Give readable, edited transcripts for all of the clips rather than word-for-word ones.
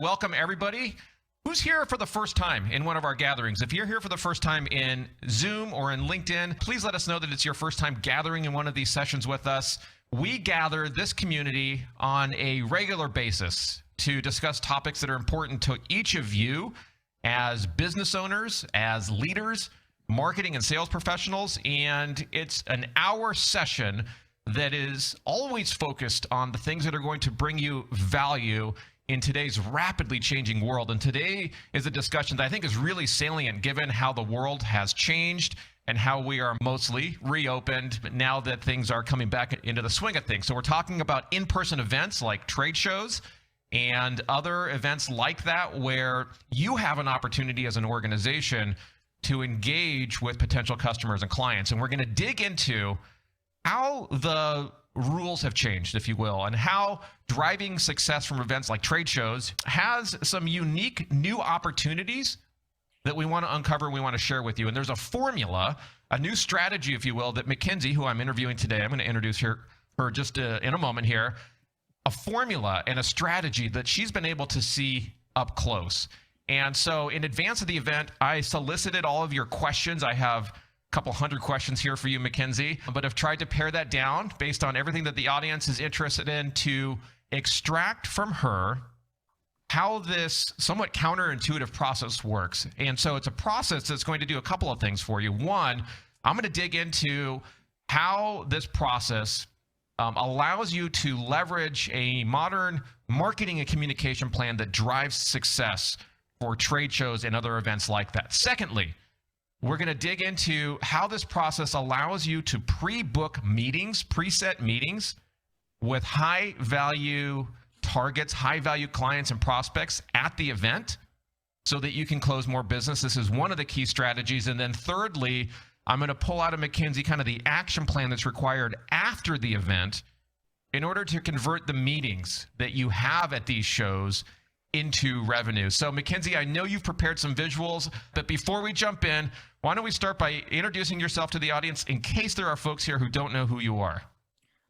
Welcome, everybody. Who's here for the first time in one of our gatherings? If you're here for the first time in Zoom or in LinkedIn, please let us know that it's your first time gathering in one of these sessions with us. We gather this community on a regular basis to discuss topics that are important to each of you as business owners, as leaders, marketing and sales professionals. And it's an hour session that is always focused on the things that are going to bring you value in today's rapidly changing world. And today is a discussion that I think is really salient given how the world has changed and how we are mostly reopened now that things are coming back into the swing of things. So we're talking about in-person events like trade shows and other events like that where you have an opportunity as an organization to engage with potential customers and clients. And we're going to dig into how the rules have changed, if you will, and how driving success from events like trade shows has some unique new opportunities that we want to uncover and we want to share with you. And there's a formula, a new strategy, if you will, that Mackenzie, who I'm interviewing today, I'm going to introduce her just in a moment here, a formula and a strategy that she's been able to see up close. And so in advance of the event, I solicited all of your questions. I have couple hundred questions here for you, Mackenzie, but I've tried to pare that down based on everything that the audience is interested in to extract from her how this somewhat counterintuitive process works. And so it's a process that's going to do a couple of things for you. One, I'm going to dig into how this process allows you to leverage a modern marketing and communication plan that drives success for trade shows and other events like that. Secondly, we're going to dig into how this process allows you to pre-book meetings, preset meetings with high-value targets, high-value clients and prospects at the event so that you can close more business. This is one of the key strategies. And then thirdly, I'm going to pull out of Mackenzie kind of the action plan that's required after the event in order to convert the meetings that you have at these shows into revenue. So Mackenzie, I know you've prepared some visuals, but before we jump in, why don't we start by introducing yourself to the audience in case there are folks here who don't know who you are.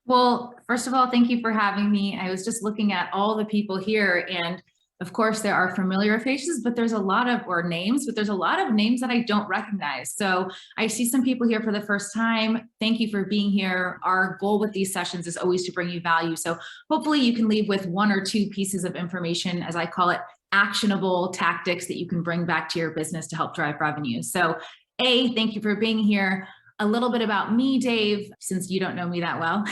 Well, first of all, thank you for having me. I was just looking at all the people here, and of course there are familiar faces, but there's a lot of, or names, but there's a lot of names that I don't recognize. So I see some people here for the first time. Thank you for being here. Our goal with these sessions is always to bring you value. So hopefully you can leave with one or two pieces of information, as I call it, actionable tactics that you can bring back to your business to help drive revenue. So thank you for being here. A little bit about me, Dave, since you don't know me that well,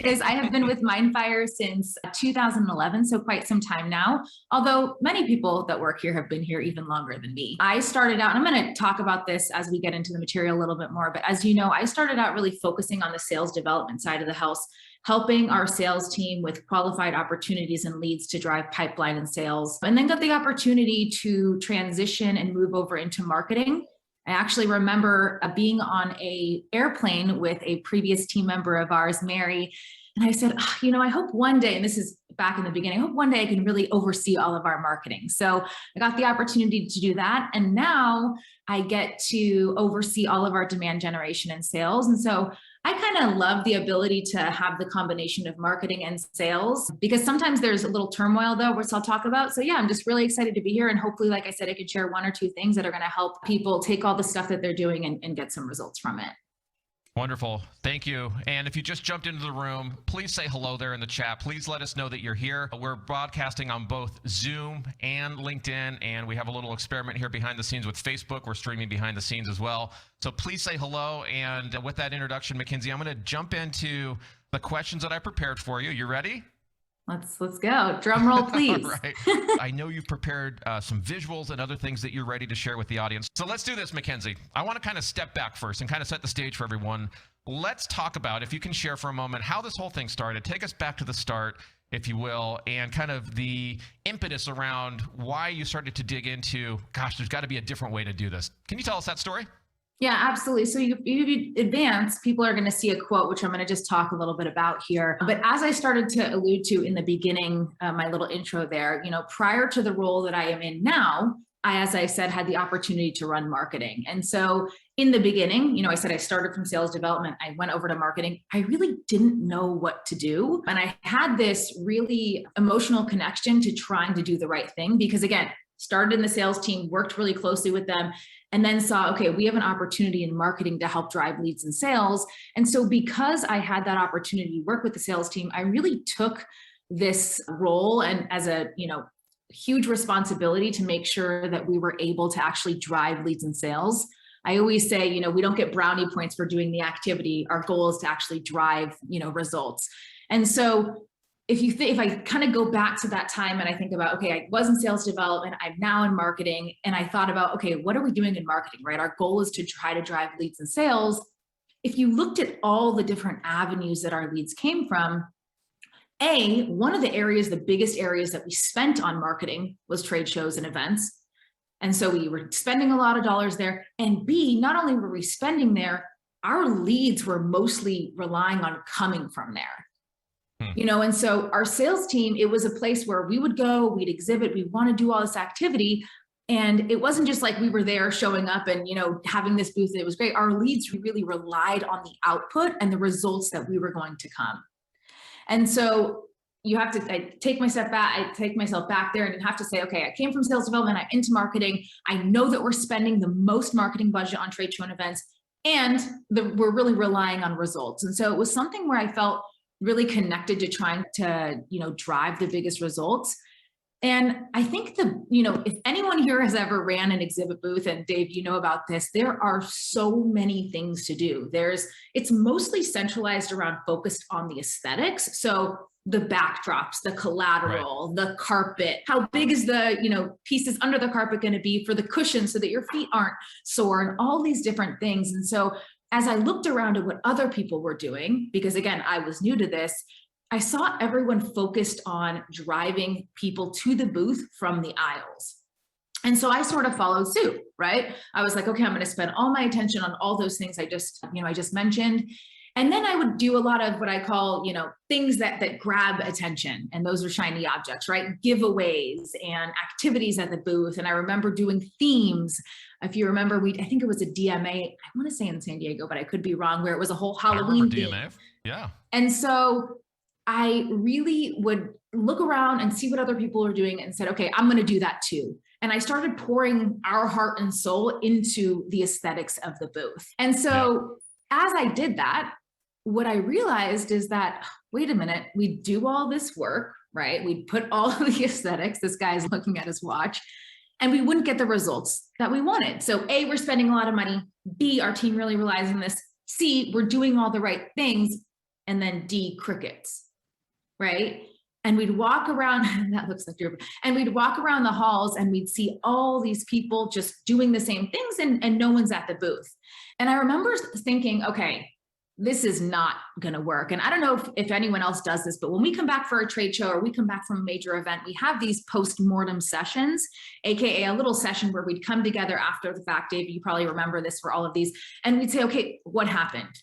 is I have been with MindFire since 2011, so quite some time now, although many people that work here have been here even longer than me. I started out, and I'm going to talk about this as we get into the material a little bit more, but as you know, I started out really focusing on the sales development side of the house, helping our sales team with qualified opportunities and leads to drive pipeline and sales, and then got the opportunity to transition and move over into marketing. I actually remember being on an airplane with a previous team member of ours, Mary, and I said, I hope one day, and this is back in the beginning, I hope one day I can really oversee all of our marketing. So I got the opportunity to do that. And now I get to oversee all of our demand generation and sales. And so I kind of love the ability to have the combination of marketing and sales, because sometimes there's a little turmoil though, which I'll talk about. So yeah, I'm just really excited to be here. And hopefully, like I said, I could share one or two things that are going to help people take all the stuff that they're doing and get some results from it. Wonderful. Thank you. And if you just jumped into the room, please say hello there in the chat. Please let us know that you're here. We're broadcasting on both Zoom and LinkedIn, and we have a little experiment here behind the scenes with Facebook. We're streaming behind the scenes as well. So please say hello. And with that introduction, Mackenzie, I'm going to jump into the questions that I prepared for you. You ready? Let's go. Drum roll, please. All right. I know you've prepared some visuals and other things that you're ready to share with the audience. So let's do this, Mackenzie. I want to kind of step back first and kind of set the stage for everyone. Let's talk about, if you can share for a moment, how this whole thing started. Take us back to the start, if you will, and kind of the impetus around why you started to dig into, gosh, there's got to be a different way to do this. Can you tell us that story? Yeah, absolutely. So you advance, people are going to see a quote, which I'm going to just talk a little bit about here. But as I started to allude to in the beginning, my little intro there, prior to the role that I am in now, as I said, had the opportunity to run marketing. And so in the beginning, I said I started from sales development, I went over to marketing. I really didn't know what to do. And I had this really emotional connection to trying to do the right thing because, again, started in the sales team, worked really closely with them, and then saw, okay, we have an opportunity in marketing to help drive leads and sales. And so because I had that opportunity to work with the sales team, I really took this role and as a, huge responsibility to make sure that we were able to actually drive leads and sales. I always say, we don't get brownie points for doing the activity. Our goal is to actually drive, results. And so if I kind of go back to that time and I think about, okay, I was in sales development, I'm now in marketing, and I thought about, okay, what are we doing in marketing, right? Our goal is to try to drive leads and sales. If you looked at all the different avenues that our leads came from, one of the biggest areas that we spent on marketing was trade shows and events. And so we were spending a lot of dollars there. And B, not only were we spending there, our leads were mostly relying on coming from there. And so our sales team, it was a place where we would go, we'd exhibit, we want to do all this activity. And it wasn't just like we were there showing up and, having this booth. It was great. Our leads really relied on the output and the results that we were going to come. And so I take myself back there and you have to say, okay, I came from sales development, I'm into marketing. I know that we're spending the most marketing budget on trade show and events, and we're really relying on results. And so it was something where I felt really connected to trying to, drive the biggest results. And I think if anyone here has ever ran an exhibit booth, and Dave, about this, there are so many things to do. It's mostly centralized around focused on the aesthetics. So the backdrops, the collateral, right, the carpet, how big is the, pieces under the carpet going to be for the cushion so that your feet aren't sore, and all these different things. And so as I looked around at what other people were doing, because again, I was new to this, I saw everyone focused on driving people to the booth from the aisles. And so I sort of followed suit, right? I was like, okay, I'm going to spend all my attention on all those things I just mentioned. And then I would do a lot of what I call, things that grab attention. And those are shiny objects, right? Giveaways and activities at the booth. And I remember doing themes. If you remember, I think it was a DMA, I want to say in San Diego, but I could be wrong, where it was a whole Halloween theme. DMA. Yeah. And so I really would look around and see what other people are doing and said, okay, I'm going to do that too. And I started pouring our heart and soul into the aesthetics of the booth. And so as I did that, what I realized is that, wait a minute, we do all this work, right? We put all of the aesthetics, this guy's looking at his watch, and we wouldn't get the results that we wanted. So A, we're spending a lot of money. B, our team really relies on this. C, we're doing all the right things. And then D, crickets, right? And we'd walk around, that looks like and we'd walk around the halls and we'd see all these people just doing the same things and no one's at the booth. And I remember thinking, okay, this is not going to work. And I don't know if anyone else does this, but when we come back for a trade show or we come back from a major event, we have these post-mortem sessions, AKA a little session where we'd come together after the fact. Dave, you probably remember this for all of these. And we'd say, okay, what happened?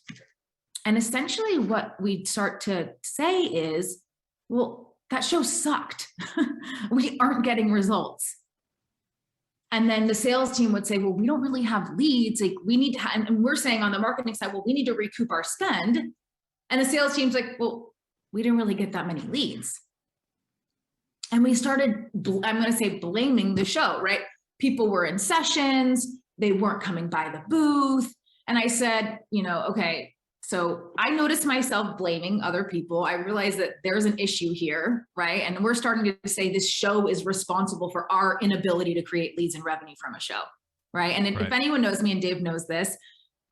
And essentially what we'd start to say is, well, that show sucked. We aren't getting results. And then the sales team would say, well, we don't really have leads. Like we need to, and we're saying on the marketing side, well, we need to recoup our spend. And the sales team's like, well, we didn't really get that many leads. And we started, I'm going to say, blaming the show, right? People were in sessions. They weren't coming by the booth. And I said, okay, so I noticed myself blaming other people. I realized that there's an issue here, right? And we're starting to say this show is responsible for our inability to create leads and revenue from a show, right? And if anyone knows me, and Dave knows this,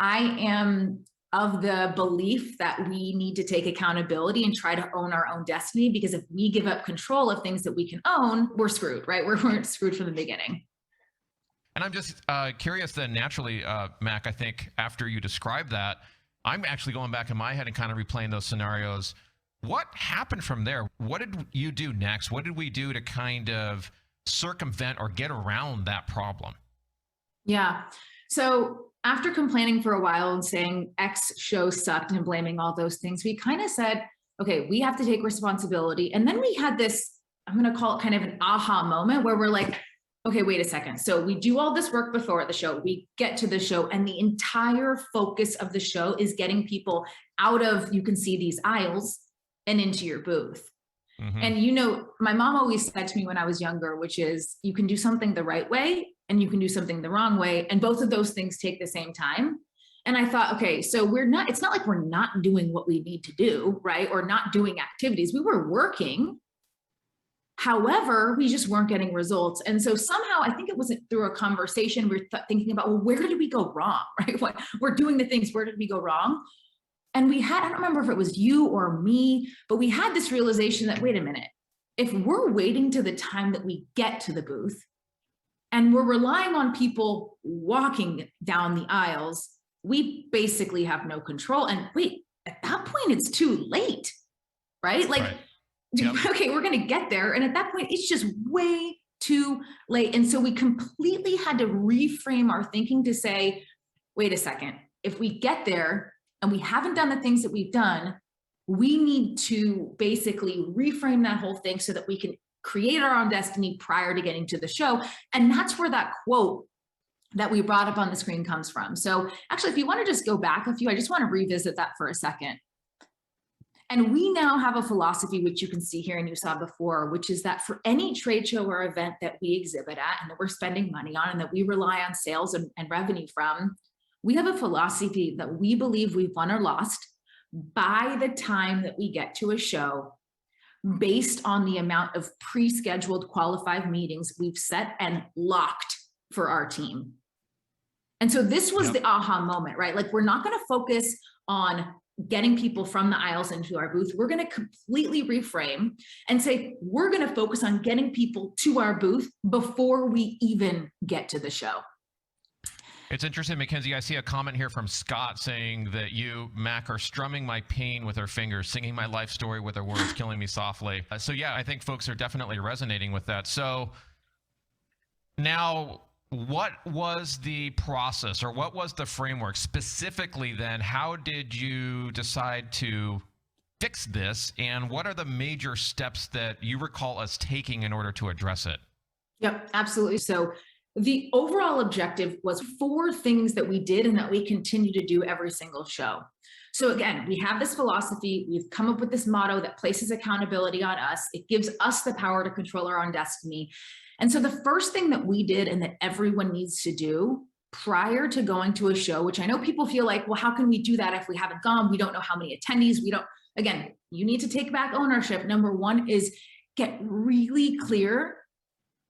I am of the belief that we need to take accountability and try to own our own destiny, because if we give up control of things that we can own, we're screwed, right? We're screwed from the beginning. And I'm just curious then, naturally, Mac, I think after you describe that, I'm actually going back in my head and kind of replaying those scenarios. What happened from there? What did you do next? What did we do to kind of circumvent or get around that problem? Yeah. So after complaining for a while and saying X show sucked and blaming all those things, we kind of said, okay, we have to take responsibility. And then we had this, I'm going to call it kind of an aha moment where we're like, okay, wait a second. So we do all this work before the show, we get to the show, and the entire focus of the show is getting people out of, you can see these aisles, and into your booth. Mm-hmm. And you know, my mom always said to me when I was younger, which is you can do something the right way and you can do something the wrong way. And both of those things take the same time. And I thought, okay, so it's not like we're not doing what we need to do, right? Or not doing activities. We were working. However, we just weren't getting results. And so somehow, I think it wasn't through a conversation, we're thinking about, well, where did we go wrong, right? We're doing the things, where did we go wrong? And we had, I don't remember if it was you or me, but we had this realization that, wait a minute, if we're waiting to the time that we get to the booth and we're relying on people walking down the aisles, we basically have no control. And wait, at that point, it's too late, right? Like, Right. Yep. Okay, we're going to get there. And at that point, it's just way too late. And so we completely had to reframe our thinking to say, wait a second, if we get there and we haven't done the things that we've done, we need to basically reframe that whole thing so that we can create our own destiny prior to getting to the show. And that's where that quote that we brought up on the screen comes from. So actually, if you want to just go back a few, I just want to revisit that for a second. And we now have a philosophy, which you can see here and you saw before, which is that for any trade show or event that we exhibit at and that we're spending money on and that we rely on sales and revenue from, we have a philosophy that we believe we've won or lost by the time that we get to a show based on the amount of pre-scheduled qualified meetings we've set and locked for our team. And so this was the aha moment, right? Like, we're not going to focus on getting people from the aisles into our booth. We're going to completely reframe and say, we're going to focus on getting people to our booth before we even get to the show. It's interesting, Mackenzie, I see a comment here from Scott saying that you, Mac, are strumming my pain with her fingers, singing my life story with her words, killing me softly. So yeah, I think folks are definitely resonating with that. So now, what was the process, or what was the framework specifically then? How did you decide to fix this, and what are the major steps that you recall us taking in order to address it? Yep, absolutely. So the overall objective was 4 things that we did and that we continue to do every single show. So again, we have this philosophy, we've come up with this motto that places accountability on us. It gives us the power to control our own destiny. And so the first thing that we did and that everyone needs to do prior to going to a show, which I know people feel like, well, how can we do that if we haven't gone? We don't know how many attendees, again, you need to take back ownership. Number 1 is get really clear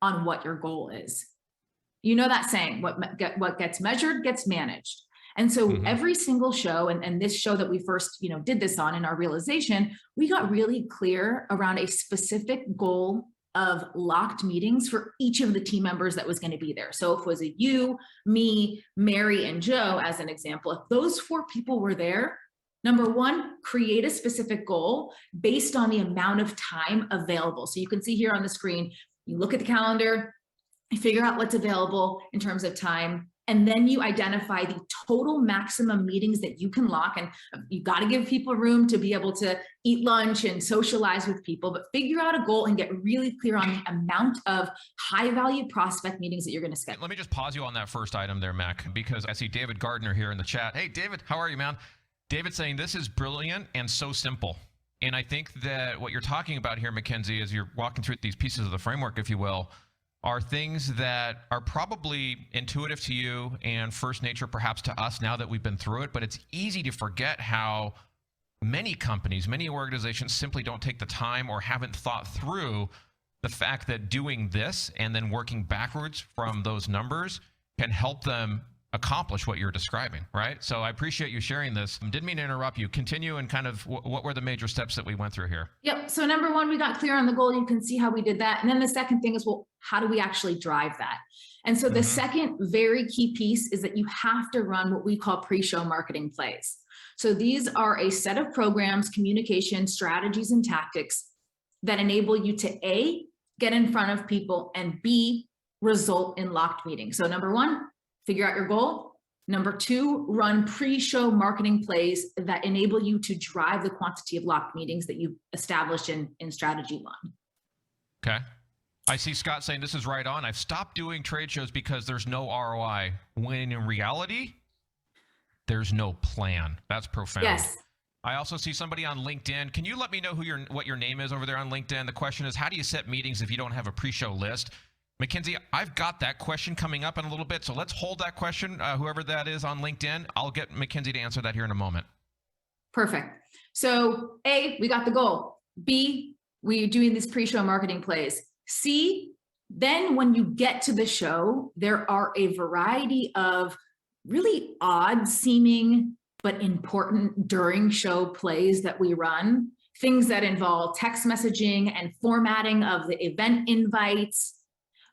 on what your goal is. You know that saying, what gets measured gets managed. And so every single show, and this show that we first, did this on in our realization, we got really clear around a specific goal of locked meetings for each of the team members that was going to be there. So if it was you, me, Mary, and Joe, as an example, if those 4 people were there, number 1, create a specific goal based on the amount of time available. So you can see here on the screen, you look at the calendar, you figure out what's available in terms of time, and then you identify the total maximum meetings that you can lock. And you got to give people room to be able to eat lunch and socialize with people, but figure out a goal and get really clear on the amount of high value prospect meetings that you're going to schedule. Let me just pause you on that first item there, Mac, because I see David Gardner here in the chat. Hey, David, how are you, man? David saying this is brilliant and so simple. And I think that what you're talking about here, Mackenzie, as you're walking through these pieces of the framework, if you will, are things that are probably intuitive to you and first nature perhaps to us now that we've been through it, but it's easy to forget how many companies, many organizations simply don't take the time or haven't thought through the fact that doing this and then working backwards from those numbers can help them accomplish what you're describing, right? So I appreciate you sharing this. Didn't mean to interrupt you. Continue, and kind of what were the major steps that we went through here? Yep. So number 1, we got clear on the goal. You can see how we did that. And then the second thing is, well, how do we actually drive that? And so the second very key piece is that you have to run what we call pre-show marketing plays. So these are a set of programs, communication strategies, and tactics that enable you to A, get in front of people, and B, result in locked meetings. So number 1, figure out your goal. Number 2, run pre-show marketing plays that enable you to drive the quantity of locked meetings that you established in strategy 1. Okay. I see Scott saying this is right on. I've stopped doing trade shows because there's no ROI, when in reality, there's no plan. That's profound. Yes. I also see somebody on LinkedIn. Can you let me know what your name is over there on LinkedIn? The question is, how do you set meetings if you don't have a pre-show list? Mackenzie, I've got that question coming up in a little bit, so let's hold that question, whoever that is on LinkedIn. I'll get Mackenzie to answer that here in a moment. Perfect. So A, we got the goal. B, we're doing these pre-show marketing plays. C, then when you get to the show, there are a variety of really odd seeming but important during show plays that we run. Things that involve text messaging and formatting of the event invites.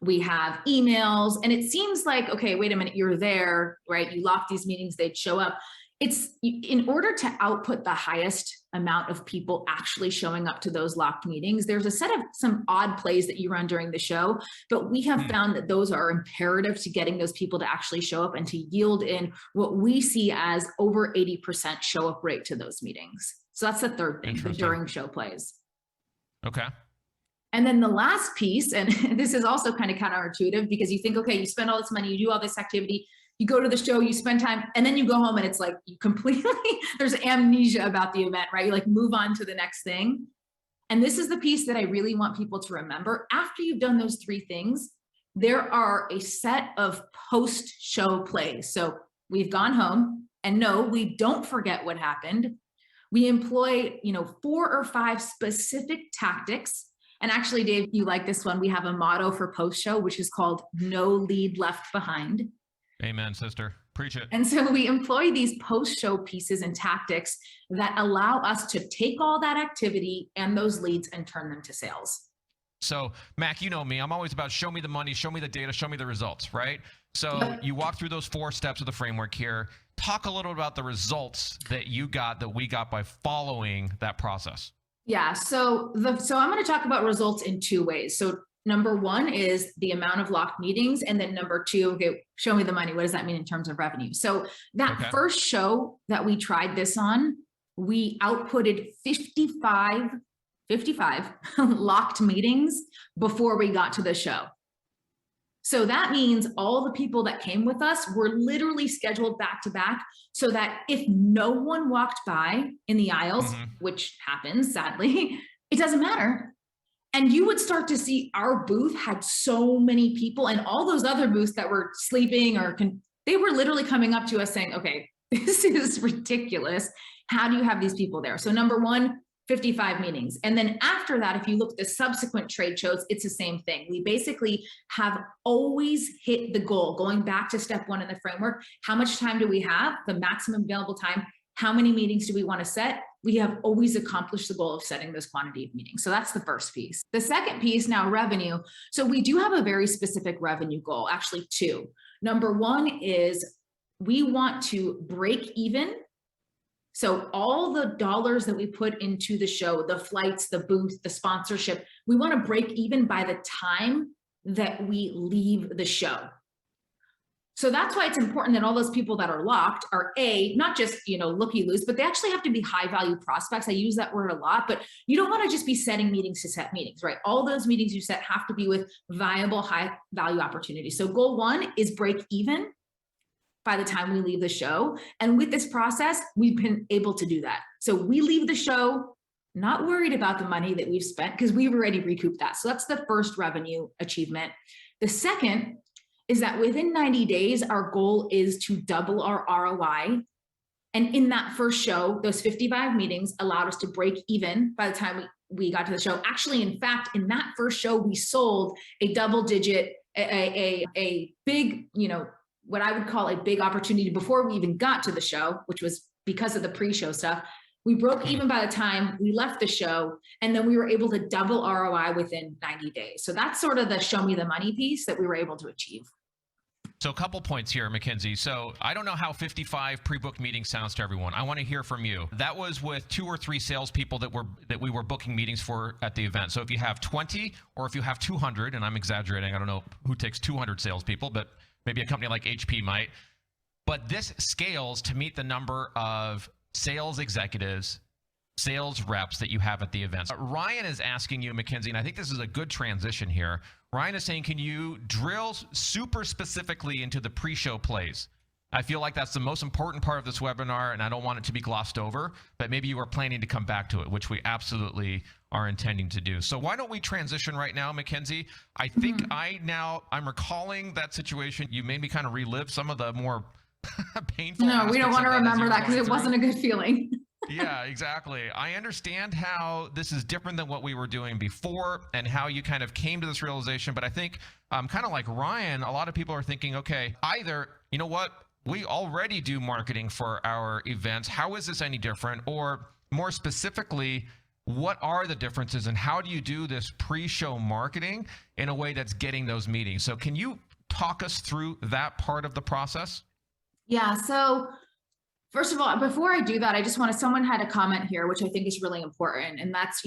We have emails, and it seems like, okay, wait a minute, you're there, right? You lock these meetings, they'd show up. It's in order to output the highest amount of people actually showing up to those locked meetings, there's a set of some odd plays that you run during the show, but we have found that those are imperative to getting those people to actually show up and to yield in what we see as over 80% show up rate to those meetings. So that's the third thing, the during show plays. Okay. And then the last piece, and this is also kind of counterintuitive because you think, okay, you spend all this money, you do all this activity, you go to the show, you spend time, and then you go home and it's like you completely, there's amnesia about the event, right? You like move on to the next thing. And this is the piece that I really want people to remember. After you've done those three things, there are a set of post-show plays. So we've gone home, and no, we don't forget what happened. We employ, 4 or 5 specific tactics. And actually, Dave, you like this one. We have a motto for post-show, which is called "No Lead Left Behind." Amen, sister. Preach it. And so we employ these post-show pieces and tactics that allow us to take all that activity and those leads and turn them to sales. So, Mac, you know me. I'm always about show me the money, show me the data, show me the results, right? So you walk through those 4 steps of the framework here. Talk a little about the results that we got by following that process. Yeah, so I'm going to talk about results in 2 ways. So number 1 is the amount of locked meetings. And then number 2, okay, show me the money. What does that mean in terms of revenue? So that first show that we tried this on, we outputted 55 locked meetings before we got to the show. So that means all the people that came with us were literally scheduled back to back so that if no one walked by in the aisles, which happens sadly, it doesn't matter. And you would start to see our booth had so many people, and all those other booths that were sleeping they were literally coming up to us saying, okay, this is ridiculous. How do you have these people there? So number 1, 55 meetings. And then after that, if you look at the subsequent trade shows, it's the same thing. We basically have always hit the goal. Going back to step 1 in the framework, how much time do we have? The maximum available time. How many meetings do we want to set? We have always accomplished the goal of setting this quantity of meetings. So that's the first piece. The second piece, now revenue. So we do have a very specific revenue goal, actually 2. Number 1 is we want to break even. So all the dollars that we put into the show, the flights, the booth, the sponsorship, we want to break even by the time that we leave the show. So that's why it's important that all those people that are locked are not just, looky-loos, but they actually have to be high value prospects. I use that word a lot, but you don't want to just be setting meetings to set meetings, right? All those meetings you set have to be with viable, high value opportunities. So goal 1 is break even by the time we leave the show. And with this process, we've been able to do that. So we leave the show not worried about the money that we've spent because we've already recouped that. So that's the first revenue achievement. The second is that within 90 days, our goal is to double our ROI. And in that first show, those 55 meetings allowed us to break even by the time we got to the show. Actually, in fact, in that first show, we sold a double digit, a big, what I would call a big opportunity before we even got to the show, which was because of the pre-show stuff. We broke even by the time we left the show, and then we were able to double ROI within 90 days. So that's sort of the show me the money piece that we were able to achieve. So a couple points here, Mackenzie. So I don't know how 55 pre-booked meetings sounds to everyone. I want to hear from you. That was with 2 or 3 salespeople that we were booking meetings for at the event. So if you have 20 or if you have 200, and I'm exaggerating, I don't know who takes 200 salespeople, but maybe a company like HP might. But this scales to meet the number of sales executives sales reps that you have at the events. Ryan is asking you, Mackenzie, and I think this is a good transition here. Ryan is saying, can you drill super specifically into the pre-show plays? I feel like that's the most important part of this webinar, and I don't want it to be glossed over, but maybe you are planning to come back to it, which we absolutely are intending to do. So why don't we transition right now, Mackenzie? I think I'm recalling that situation. You made me kind of relive some of the more painful No, we don't want to remember that because it through. wasn't a good feeling. Yeah, exactly. I understand how this is different than what we were doing before and how you kind of came to this realization. But I think kind of like Ryan, a lot of people are thinking, okay, either, you know what, we already do marketing for our events. How is this any different? Or more specifically, what are the differences and how do you do this pre-show marketing in a way that's getting those meetings? So can you talk us through that part of the process? Yeah. So first of all, before I do that, I just want to, someone had a comment here, which I think is really important. And that's,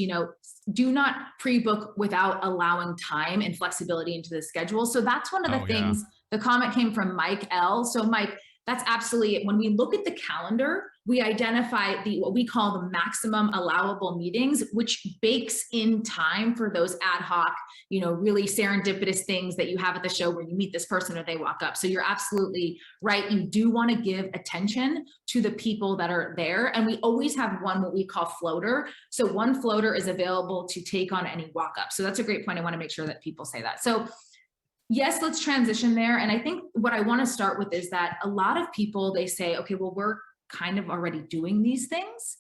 do not pre-book without allowing time and flexibility into the schedule. So that's one of the things. The comment came from Mike L. So Mike, that's absolutely it. When we look at the calendar, we identify what we call the maximum allowable meetings, which bakes in time for those ad hoc, really serendipitous things that you have at the show where you meet this person or they walk up. So you're absolutely right. You do want to give attention to the people that are there. And we always have one, what we call floater. So one floater is available to take on any walk up. So that's a great point. I want to make sure that people say that. So yes, let's transition there. And I think what I want to start with is that a lot of people, they say, okay, well, we're kind of already doing these things.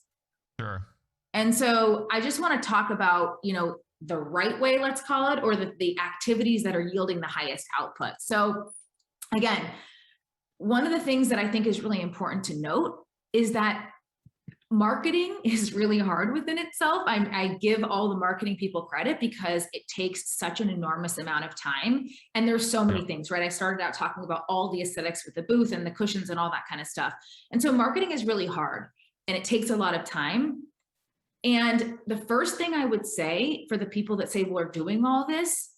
Sure. And so I just want to talk about, the right way, let's call it, or the activities that are yielding the highest output. So again, one of the things that I think is really important to note is that marketing is really hard within itself. I give all the marketing people credit because it takes such an enormous amount of time. And there's so many things, right? I started out talking about all the aesthetics with the booth and the cushions and all that kind of stuff. And so marketing is really hard and it takes a lot of time. And the first thing I would say for the people that say we're doing all this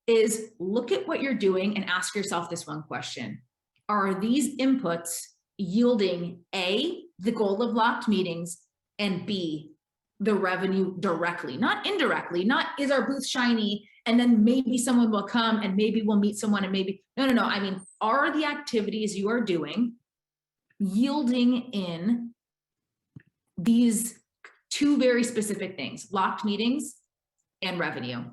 is look at what you're doing and ask yourself this one question. Are these inputs yielding A, the goal of locked meetings, and B, the revenue directly, not indirectly, not is our booth shiny and then maybe someone will come and maybe we'll meet someone and maybe, no. I mean, are the activities you are doing yielding in these two very specific things, locked meetings and revenue?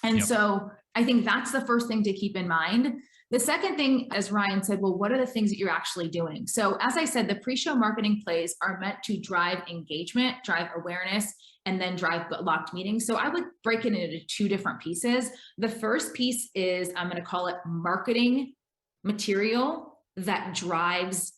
And so I think that's the first thing to keep in mind. The second thing, as Ryan said, well, what are the things that you're actually doing? So as I said, the pre-show marketing plays are meant to drive engagement, drive awareness, and then drive locked meetings. So I would break it into two different pieces. The first piece is, I'm going to call it marketing material that drives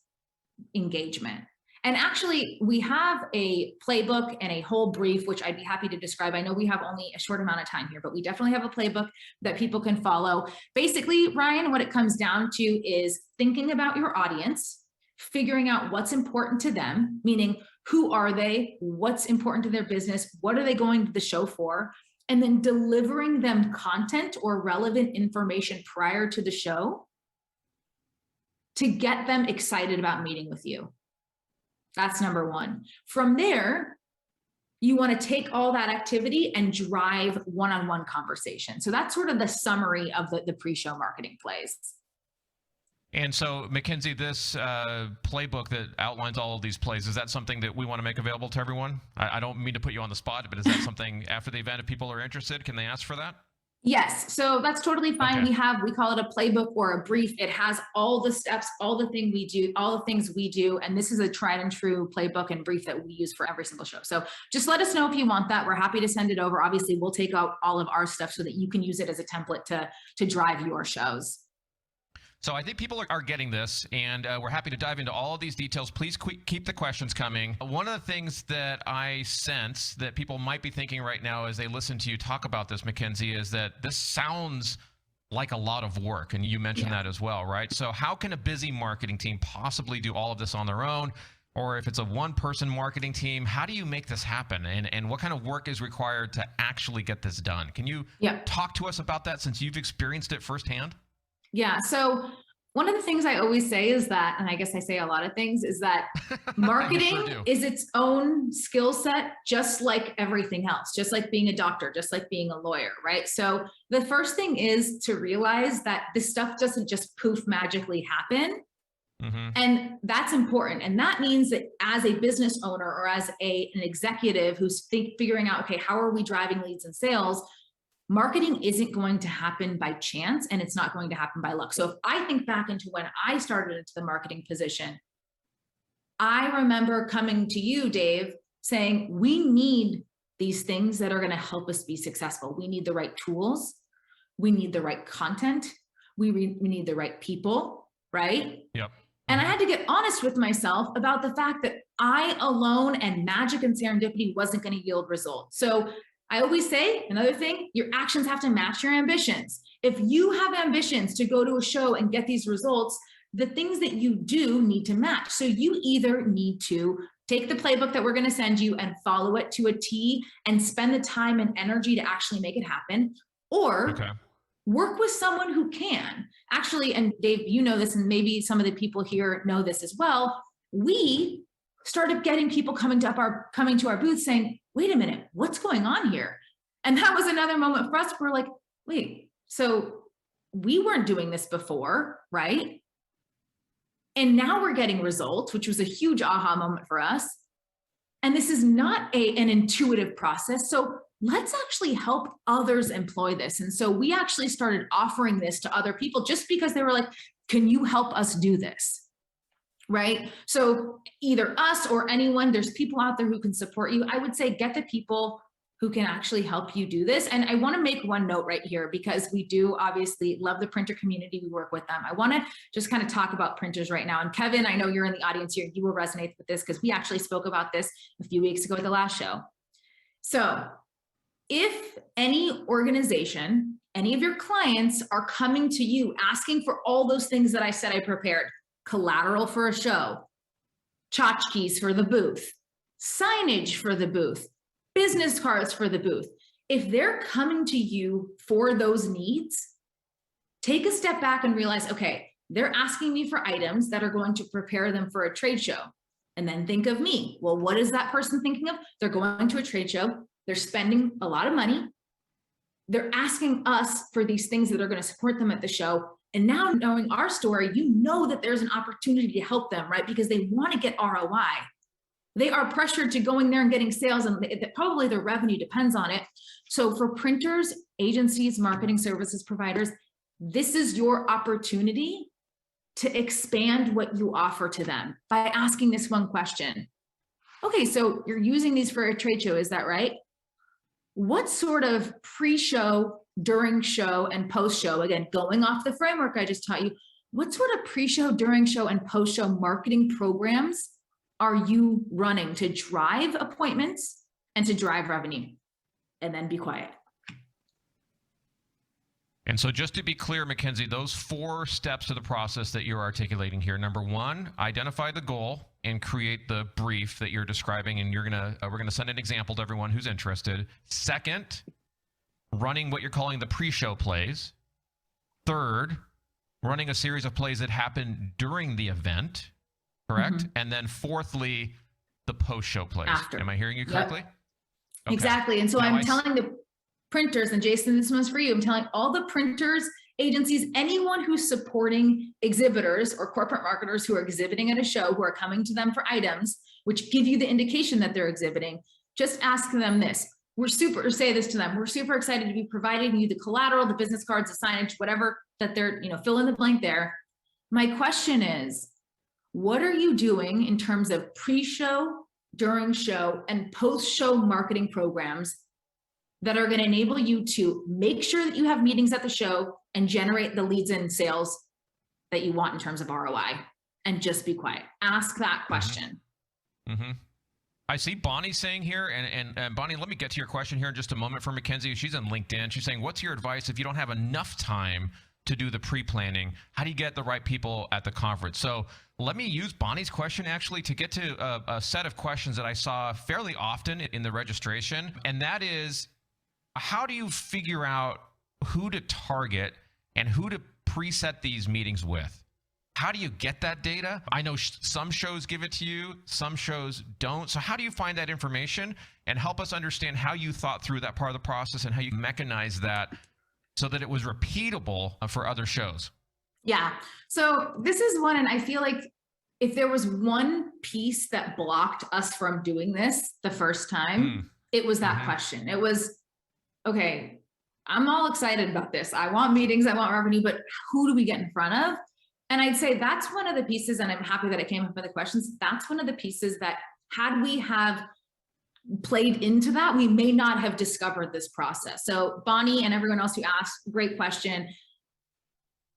engagement. And actually, we have a playbook and a whole brief, which I'd be happy to describe. I know we have only a short amount of time here, but we definitely have a playbook that people can follow. Basically, Ryan, what it comes down to is thinking about your audience, figuring out what's important to them, meaning who are they, what's important to their business, what are they going to the show for, and then delivering them content or relevant information prior to the show to get them excited about meeting with you. That's number one. From there, you want to take all that activity and drive one-on-one conversation. So that's sort of the summary of the pre-show marketing plays. And so, Mackenzie, this playbook that outlines all of these plays, is that something that we want to make available to everyone? I don't mean to put you on the spot, but is that something after the event, if people are interested, can they ask for that? Yes, so that's totally fine. Okay. We call it a playbook or a brief. It has all the steps, all the things we do. And this is a tried and true playbook and brief that we use for every single show. So just let us know if you want that. We're happy to send it over. Obviously, we'll take out all of our stuff so that you can use it as a template to drive your shows. So I think people are getting this, and we're happy to dive into all of these details. Please keep the questions coming. One of the things that I sense that people might be thinking right now as they listen to you talk about this, Mackenzie, is that this sounds like a lot of work, and you mentioned that as well, right? So how can a busy marketing team possibly do all of this on their own? Or if it's a one-person marketing team, how do you make this happen? And what kind of work is required to actually get this done? Can you talk to us about that since you've experienced it firsthand? Yeah. So One of the things I always say is that, and I guess I say a lot of things, is that marketing is its own skill set, just like everything else, just like being a doctor, just like being a lawyer, right? So the first thing is to realize that this stuff doesn't just poof magically happen. And that's important. And that means that as a business owner or as an executive who's figuring out, okay, how are we driving leads and sales? Marketing isn't going to happen by chance, and it's not going to happen by luck. So if I think back into when I started into the marketing position, I remember coming to you, Dave, saying, we need these things that are going to help us be successful. We need the right tools. We need the right content. We need the right people, right? Yep. And I had to get honest with myself about the fact that I alone and magic and serendipity wasn't going to yield results. So I always say, another thing, your actions have to match your ambitions. If you have ambitions to go to a show and get these results, the things that you do need to match. So you either need to take the playbook that we're going to send you and follow it to a T and spend the time and energy to actually make it happen, or work with someone who can. Actually, and Dave, you know this, and maybe some of the people here know this as well. We started getting people coming to our booth saying, wait a minute, what's going on here? And that was another moment for us. We're like, wait, so we weren't doing this before, right? And now we're getting results, which was a huge aha moment for us. And this is not an intuitive process. So let's actually help others employ this. And so we actually started offering this to other people just because they were like, can you help us do this? Right? So either us or anyone, there's people out there who can support you. I would say get the people who can actually help you do this. And I want to make one note right here, because we do obviously love the printer community. We work with them. I want to just kind of talk about printers right now. And Kevin, I know you're in the audience here. You will resonate with this because we actually spoke about this a few weeks ago at the last show. So if any organization, any of your clients are coming to you asking for all those things that I said I prepared, collateral for a show, tchotchkes for the booth, signage for the booth, business cards for the booth. If they're coming to you for those needs, take a step back and realize, okay, they're asking me for items that are going to prepare them for a trade show. And then think of me. Well, what is that person thinking of? They're going to a trade show. They're spending a lot of money. They're asking us for these things that are going to support them at the show. And now knowing our story, you know that there's an opportunity to help them, right? Because they want to get ROI. They are pressured to going there and getting sales, and probably their revenue depends on it. So for printers, agencies, marketing services providers, this is your opportunity to expand what you offer to them by asking this one question. Okay, so you're using these for a trade show, is that right? What sort of pre-show, during show, and post-show, again, going off the framework I just taught you, what sort of pre-show, during show, and post-show marketing programs are you running to drive appointments and to drive revenue? And then be quiet. And so just to be clear, Mackenzie, those 4 steps of the process that you're articulating here. Number 1, identify the goal and create the brief that you're describing. And we're gonna send an example to everyone who's interested. 2nd, running what you're calling the pre-show plays. 3rd, running a series of plays that happen during the event, correct? And then 4thly, the post-show plays. After. Am I hearing you correctly? Yep. Okay. Exactly. And so now I'm telling the printers, and Jason, this one's for you. I'm telling all the printers, agencies, anyone who's supporting exhibitors or corporate marketers who are exhibiting at a show, who are coming to them for items, which give you the indication that they're exhibiting, just ask them this. Say this to them. We're super excited to be providing you the collateral, the business cards, the signage, whatever that they're, fill in the blank there. My question is, what are you doing in terms of pre-show, during show, and post-show marketing programs that are going to enable you to make sure that you have meetings at the show and generate the leads and sales that you want in terms of ROI? And just be quiet. Ask that question. I see Bonnie saying here, and Bonnie, let me get to your question here in just a moment for Mackenzie. She's on LinkedIn. She's saying, what's your advice if you don't have enough time to do the pre-planning? How do you get the right people at the conference? So let me use Bonnie's question actually to get to a set of questions that I saw fairly often in the registration. And that is, how do you figure out who to target and who to preset these meetings with? How do you get that data? I know some shows give it to you, some shows don't. So how do you find that information, and help us understand how you thought through that part of the process and how you mechanized that so that it was repeatable for other shows? Yeah. So this is one, and I feel like if there was one piece that blocked us from doing this the first time, it was that question. It was, okay, I'm all excited about this. I want meetings, I want revenue, but who do we get in front of? And I'd say that's one of the pieces, and I'm happy that it came up with the questions. That's one of the pieces that, had we have played into that, we may not have discovered this process. So Bonnie and everyone else who asked, great question.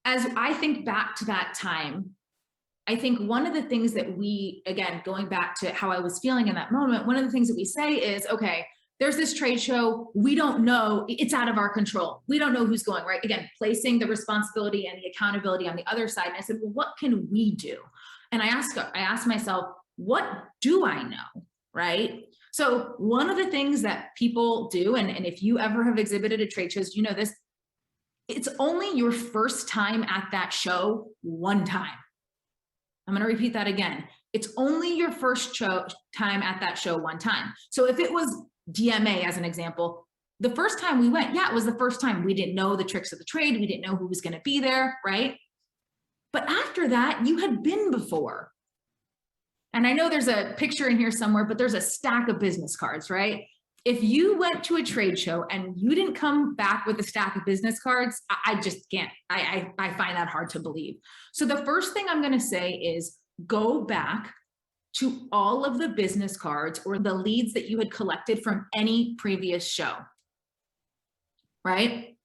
As I think back to that time, I think one of the things that we, again, going back to how I was feeling in that moment, one of the things that we say is, okay, there's this trade show, we don't know, it's out of our control. We don't know who's going, right? Again, placing the responsibility and the accountability on the other side. And I said, well, what can we do? And I asked myself, what do I know, right? So one of the things that people do, and if you ever have exhibited at trade shows, you know this, it's only your first time at that show one time. I'm going to repeat that again. It's only your first time at that show one time. So if it was DMA, as an example, the first time we went, yeah, it was the first time. We didn't know the tricks of the trade. We didn't know who was going to be there, right? But after that, you had been before. And I know there's a picture in here somewhere, but there's a stack of business cards, right? If you went to a trade show and you didn't come back with a stack of business cards, I just can't. I find that hard to believe. So the first thing I'm going to say is go back to all of the business cards or the leads that you had collected from any previous show, right?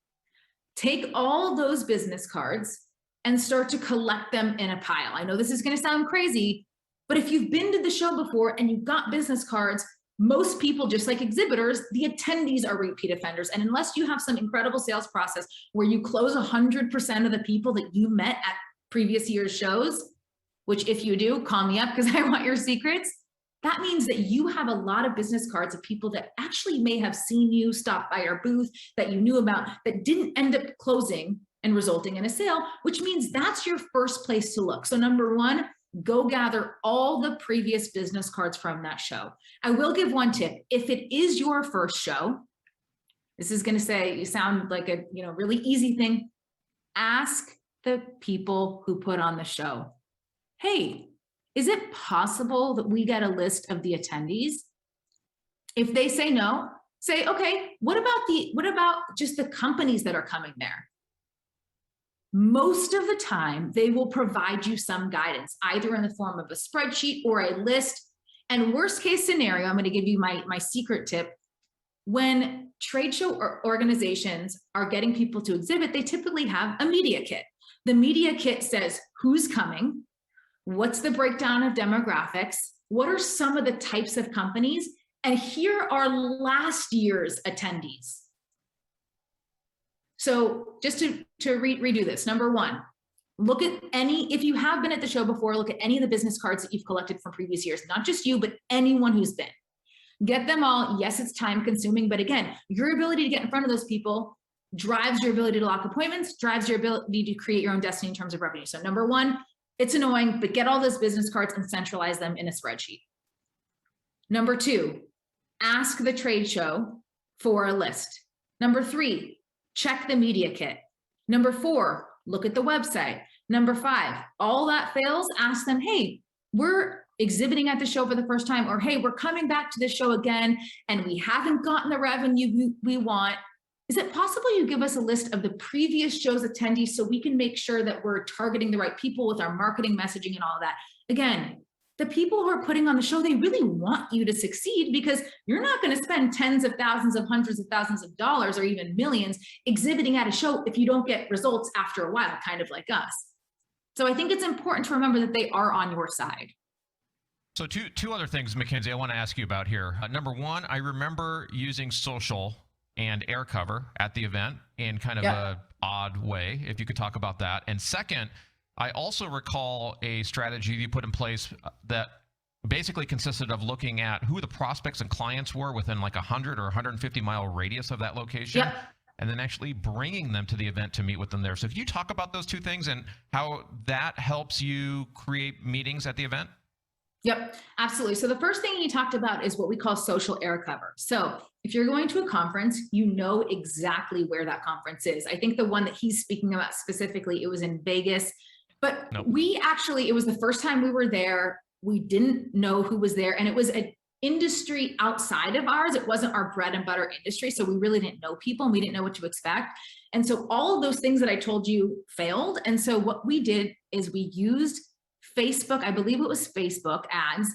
Take all those business cards and start to collect them in a pile. I know this is going to sound crazy, but if you've been to the show before and you've got business cards, most people, just like exhibitors, the attendees are repeat offenders. And unless you have some incredible sales process where you close 100% of the people that you met at previous year's shows, which if you do, call me up because I want your secrets. That means that you have a lot of business cards of people that actually may have seen you, stop by our booth, that you knew about, that didn't end up closing and resulting in a sale, which means that's your first place to look. So number one, go gather all the previous business cards from that show. I will give one tip. If it is your first show, this is going to say, you sound like a really easy thing. Ask the people who put on the show, hey, is it possible that we get a list of the attendees? If they say no, say, okay, what about just the companies that are coming there? Most of the time, they will provide you some guidance, either in the form of a spreadsheet or a list. And worst case scenario, I'm going to give you my secret tip. When trade show organizations are getting people to exhibit, they typically have a media kit. The media kit says who's coming, what's the breakdown of demographics, what are some of the types of companies, and here are last year's attendees. So just to redo this, number one, look at if you have been at the show before, look at any of the business cards that you've collected from previous years, not just you, but anyone who's been. Get them all. Yes, it's time consuming, but again, your ability to get in front of those people drives your ability to lock appointments, drives your ability to create your own destiny in terms of revenue. So number one, it's annoying, but get all those business cards and centralize them in a spreadsheet. Number two, ask the trade show for a list. Number three, check the media kit. Number four, look at the website. Number five, all that fails, ask them, hey, we're exhibiting at the show for the first time, or hey, we're coming back to the show again and we haven't gotten the revenue we want. Is it possible you give us a list of the previous show's attendees so we can make sure that we're targeting the right people with our marketing messaging and all of that? Again, the people who are putting on the show, they really want you to succeed because you're not going to spend tens of thousands of hundreds of thousands of dollars or even millions exhibiting at a show if you don't get results after a while, kind of like us. So I think it's important to remember that they are on your side. So two other things, Mackenzie, I want to ask you about here. Number one, I remember using social and air cover at the event in kind of a odd way, if you could talk about that. And second, I also recall a strategy you put in place that basically consisted of looking at who the prospects and clients were within like 100 or 150 mile radius of that location. and then actually bringing them to the event to meet with them there. So if you talk about those two things and how that helps you create meetings at the event. Yep, absolutely. So the first thing he talked about is what we call social air cover. So if you're going to a conference, you know exactly where that conference is. I think the one that he's speaking about specifically, it was in Vegas, but Nope. it was the first time we were there. We didn't know who was there, and it was an industry outside of ours. It wasn't our bread and butter industry. So we really didn't know people and we didn't know what to expect. And so all of those things that I told you failed. And so what we did is we used Facebook, I believe it was Facebook ads,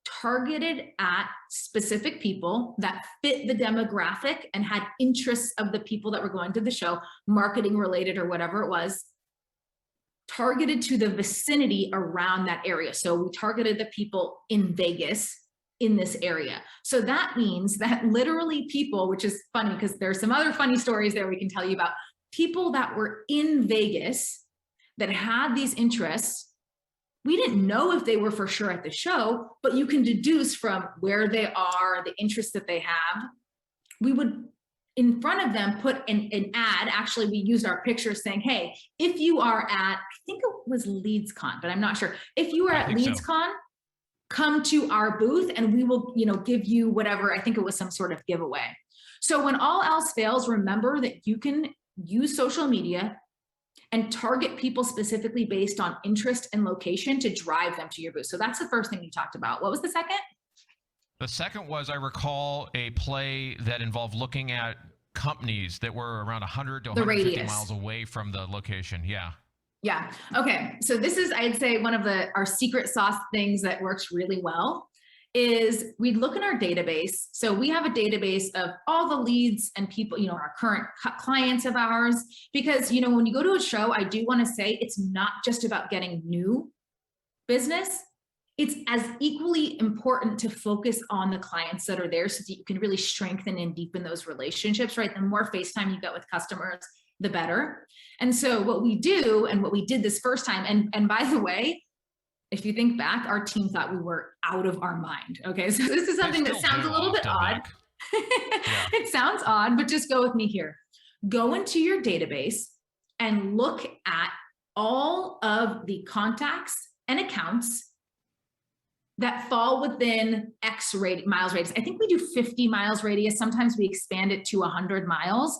targeted at specific people that fit the demographic and had interests of the people that were going to the show, marketing related or whatever it was, targeted to the vicinity around that area. So we targeted the people in Vegas in this area. So that means that literally people, which is funny because there's some other funny stories there we can tell you about, people that were in Vegas that had these interests. We didn't know if they were for sure at the show, but you can deduce from where they are, the interests that they have. We would, in front of them, put an ad. Actually, we used our picture saying, hey, if you are at, I think it was LeadsCon, but I'm not sure. If you are at LeadsCon, come to our booth and we will, give you whatever. I think it was some sort of giveaway. So when all else fails, remember that you can use social media and target people specifically based on interest and location to drive them to your booth. So that's the first thing you talked about. What was the second? The second was, I recall a play that involved looking at companies that were around 100 to 150 miles away from the location. Yeah. Yeah. Okay. So this is, I'd say, one of our secret sauce things that works really well is we'd look in our database. So we have a database of all the leads and people, our current clients of ours, because, when you go to a show, I do want to say it's not just about getting new business. It's as equally important to focus on the clients that are there so that you can really strengthen and deepen those relationships, right? The more FaceTime you get with customers, the better. And so what we do, and what we did this first time, and by the way, if you think back, our team thought we were out of our mind. Okay, so this is something that sounds a little bit odd. Yeah. It sounds odd, but just go with me here. Go into your database and look at all of the contacts and accounts that fall within X miles radius. I think we do 50 miles radius. Sometimes we expand it to 100 miles.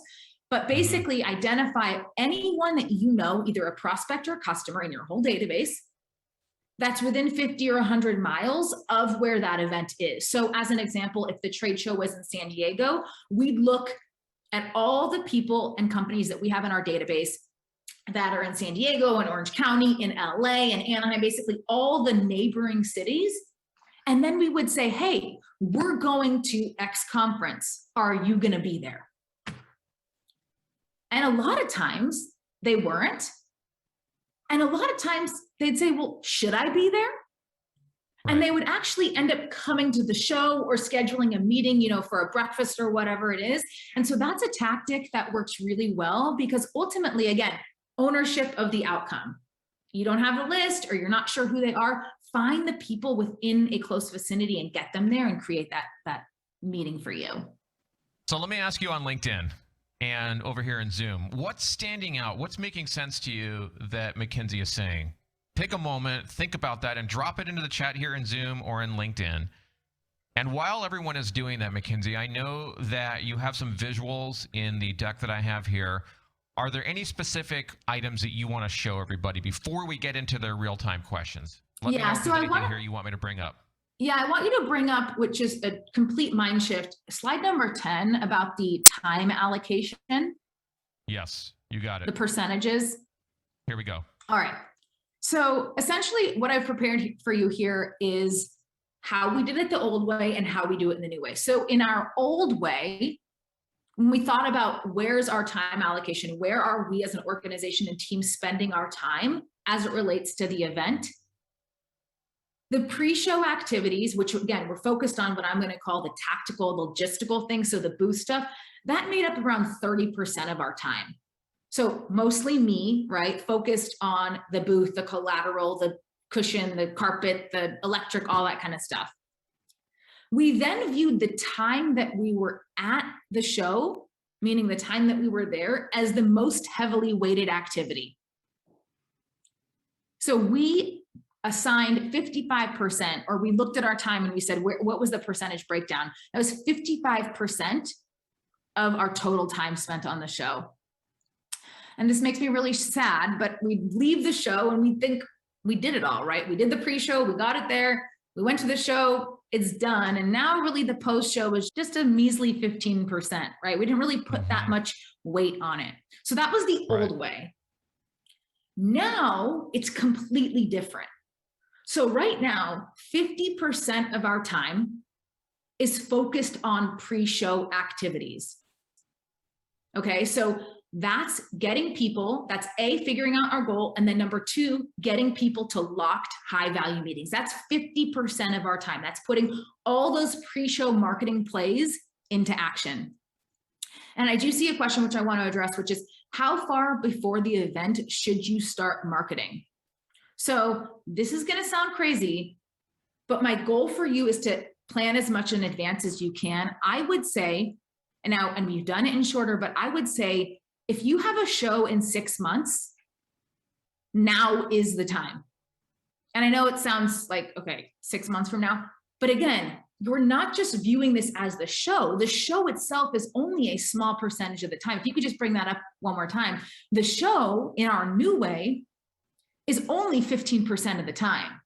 But basically identify anyone that either a prospect or a customer in your whole database that's within 50 or 100 miles of where that event is. So as an example, if the trade show was in San Diego, we'd look at all the people and companies that we have in our database that are in San Diego and Orange County, in LA and Anaheim, basically all the neighboring cities. And then we would say, hey, we're going to X conference. Are you going to be there? And a lot of times they weren't. And a lot of times they'd say, well, should I be there? Right. And they would actually end up coming to the show or scheduling a meeting, for a breakfast or whatever it is. And so that's a tactic that works really well because ultimately, again, ownership of the outcome. You don't have a list or you're not sure who they are, find the people within a close vicinity and get them there and create that meeting for you. So let me ask you on LinkedIn and over here in Zoom, what's standing out? What's making sense to you that Mackenzie is saying? Take a moment, think about that, and drop it into the chat here in Zoom or in LinkedIn. And while everyone is doing that, Mackenzie, I know that you have some visuals in the deck that I have here. Are there any specific items that you want to show everybody before we get into their real-time questions? Let me know if there's anything here you want me to bring up. Yeah, I want you to bring up, which is a complete mind shift, slide number 10 about the time allocation. Yes, you got it. The percentages. Here we go. All right. So essentially what I've prepared for you here is how we did it the old way and how we do it in the new way. So in our old way, when we thought about where's our time allocation, where are we as an organization and team spending our time as it relates to the event, the pre-show activities, which again, we're focused on what I'm going to call the tactical, logistical things. So the booth stuff, that made up around 30% of our time. So mostly me, right? Focused on the booth, the collateral, the cushion, the carpet, the electric, all that kind of stuff. We then viewed the time that we were at the show meaning the time that we were there, as the most heavily weighted activity. So we assigned 55%, or we looked at our time and we said, what was the percentage breakdown? That was 55% of our total time spent on the show. And this makes me really sad, but we leave the show and we think we did it all, right? We did the pre-show, we got it there, we went to the show, it's done. And now really the post-show was just a measly 15%, right? We didn't really put that much weight on it. So that was the old way. Now it's completely different. So right now, 50% of our time is focused on pre-show activities. Okay, so that's getting people, that's A, figuring out our goal, and then number two, getting people to locked high value meetings. That's 50% of our time. That's putting all those pre-show marketing plays into action. And I do see a question which I want to address, which is how far before the event should you start marketing? So this is going to sound crazy, but my goal for you is to plan as much in advance as you can. I would say, and we've done it in shorter, but I would say if you have a show in 6 months, now is the time. And I know it sounds like, okay, 6 months from now, but again, you're not just viewing this as the show. The show itself is only a small percentage of the time. If you could just bring that up one more time, the show in our new way is only 15% of the time.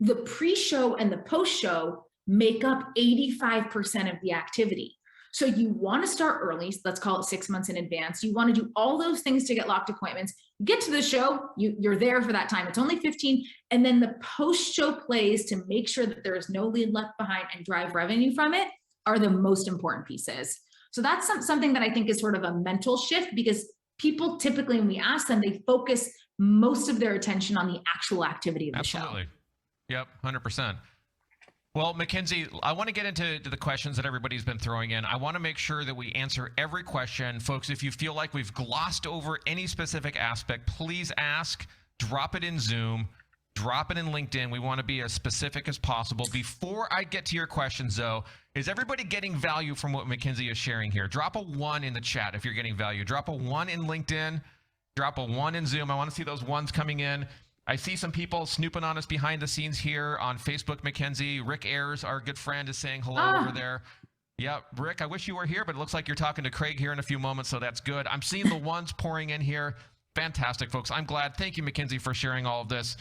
The pre-show and the post-show make up 85% of the activity. So you want to start early, so let's call it 6 months in advance. You want to do all those things to get locked appointments. You get to the show, you're there for that time. It's only 15. And then the post-show plays to make sure that there is no lead left behind and drive revenue from it are the most important pieces. So that's something that I think is sort of a mental shift, because people typically, when we ask them, they focus most of their attention on the actual activity of the show. Absolutely. Yep, 100%. Well, Mackenzie, I want to get into the questions that everybody's been throwing in. I want to make sure that we answer every question. Folks, if you feel like we've glossed over any specific aspect, please ask, drop it in Zoom, drop it in LinkedIn. We want to be as specific as possible. Before I get to your questions, though, is everybody getting value from what Mackenzie is sharing here? Drop a 1 in the chat if you're getting value. Drop a 1 in LinkedIn. Drop a 1 in Zoom. I want to see those ones coming in. I see some people snooping on us behind the scenes here on Facebook, Mackenzie. Rick Ayers, our good friend, is saying hello over there. Yeah, Rick, I wish you were here, but it looks like you're talking to Craig here in a few moments, so that's good. I'm seeing the ones pouring in here. Fantastic, folks. I'm glad. Thank you, Mackenzie, for sharing all of this.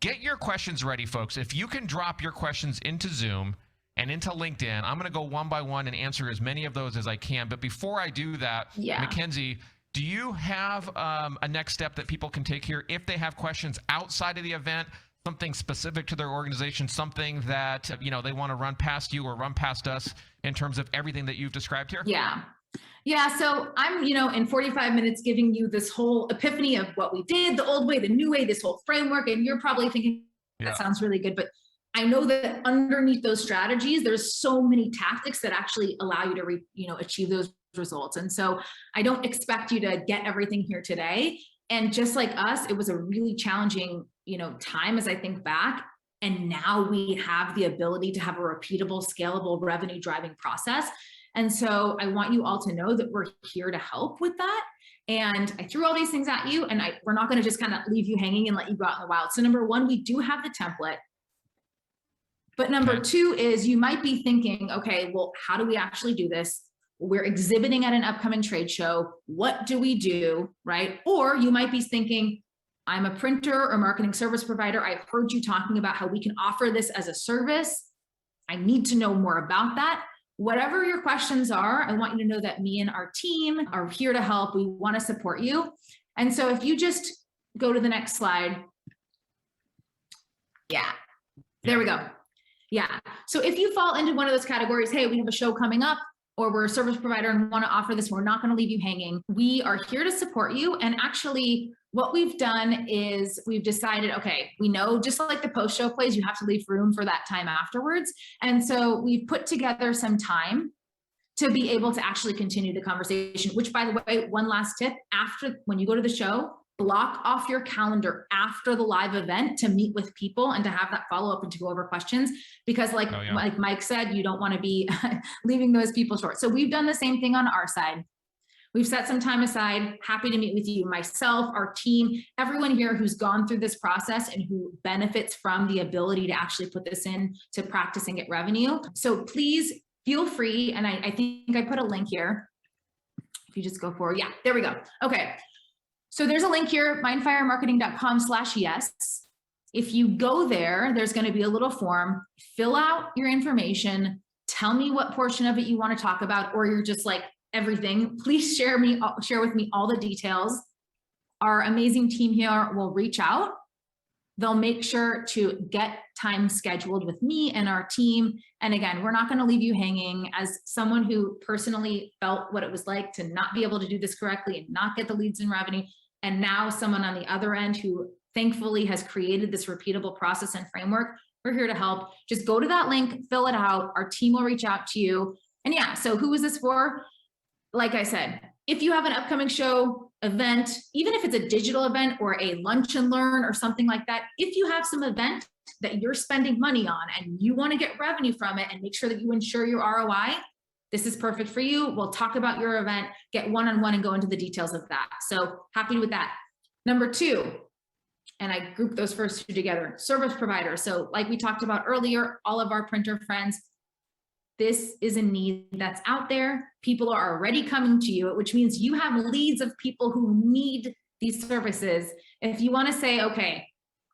Get your questions ready, folks. If you can drop your questions into Zoom and into LinkedIn, I'm going to go one by one and answer as many of those as I can. But before I do that, Mackenzie, do you have a next step that people can take here if they have questions outside of the event, something specific to their organization, something that they want to run past you or run past us in terms of everything that you've described here? Yeah. So I'm, in 45 minutes giving you this whole epiphany of what we did, the old way, the new way, this whole framework, and you're probably thinking that sounds really good, but I know that underneath those strategies, there's so many tactics that actually allow you to achieve those results. And so I don't expect you to get everything here today. And just like us, it was a really challenging, time as I think back. And now we have the ability to have a repeatable, scalable, revenue driving process. And so I want you all to know that we're here to help with that. And I threw all these things at you, and we're not going to just kind of leave you hanging and let you go out in the wild. So number one, we do have the template. But number two is you might be thinking, okay, well, how do we actually do this? We're exhibiting at an upcoming trade show. What do we do, right? Or you might be thinking, I'm a printer or marketing service provider. I've heard you talking about how we can offer this as a service. I need to know more about that. Whatever your questions are, I want you to know that me and our team are here to help. We want to support you. And so if you just go to the next slide. There we go. So if you fall into one of those categories, hey, we have a show coming up, or we're a service provider and want to offer this, we're not going to leave you hanging. We are here to support you. And actually what we've done is we've decided, okay, we know just like the post-show plays, you have to leave room for that time afterwards. And so we've put together some time to be able to actually continue the conversation, which, by the way, one last tip, when you go to the show, block off your calendar after the live event to meet with people and to have that follow-up and to go over questions, because like Mike said, you don't want to be leaving those people short. So we've done the same thing on our side. We've set some time aside, happy to meet with you, myself, our team, everyone here who's gone through this process and who benefits from the ability to actually put this in to practice and get revenue. So please feel free. And I think I put a link here. If you just go forward. Yeah, there we go. Okay. So there's a link here, mindfiremarketing.com/yes. If you go there, there's going to be a little form, fill out your information, tell me what portion of it you want to talk about, or you're just like, everything. Please share with me all the details. Our amazing team here will reach out. They'll make sure to get time scheduled with me and our team. And again, we're not going to leave you hanging. As someone who personally felt what it was like to not be able to do this correctly and not get the leads and revenue, and now someone on the other end who thankfully has created this repeatable process and framework, we're here to help. Just go to that link, fill it out. Our team will reach out to you. And yeah, so who is this for? Like I said, if you have an upcoming show, event, even if it's a digital event or a lunch and learn or something like that, if you have some event that you're spending money on and you want to get revenue from it and make sure that you ensure your ROI, this is perfect for you. We'll talk about your event, get one-on-one and go into the details of that. So happy with that. Number two, and I grouped those first two together, service providers. So like we talked about earlier, all of our printer friends, this is a need that's out there. People are already coming to you, which means you have leads of people who need these services. If you want to say, okay,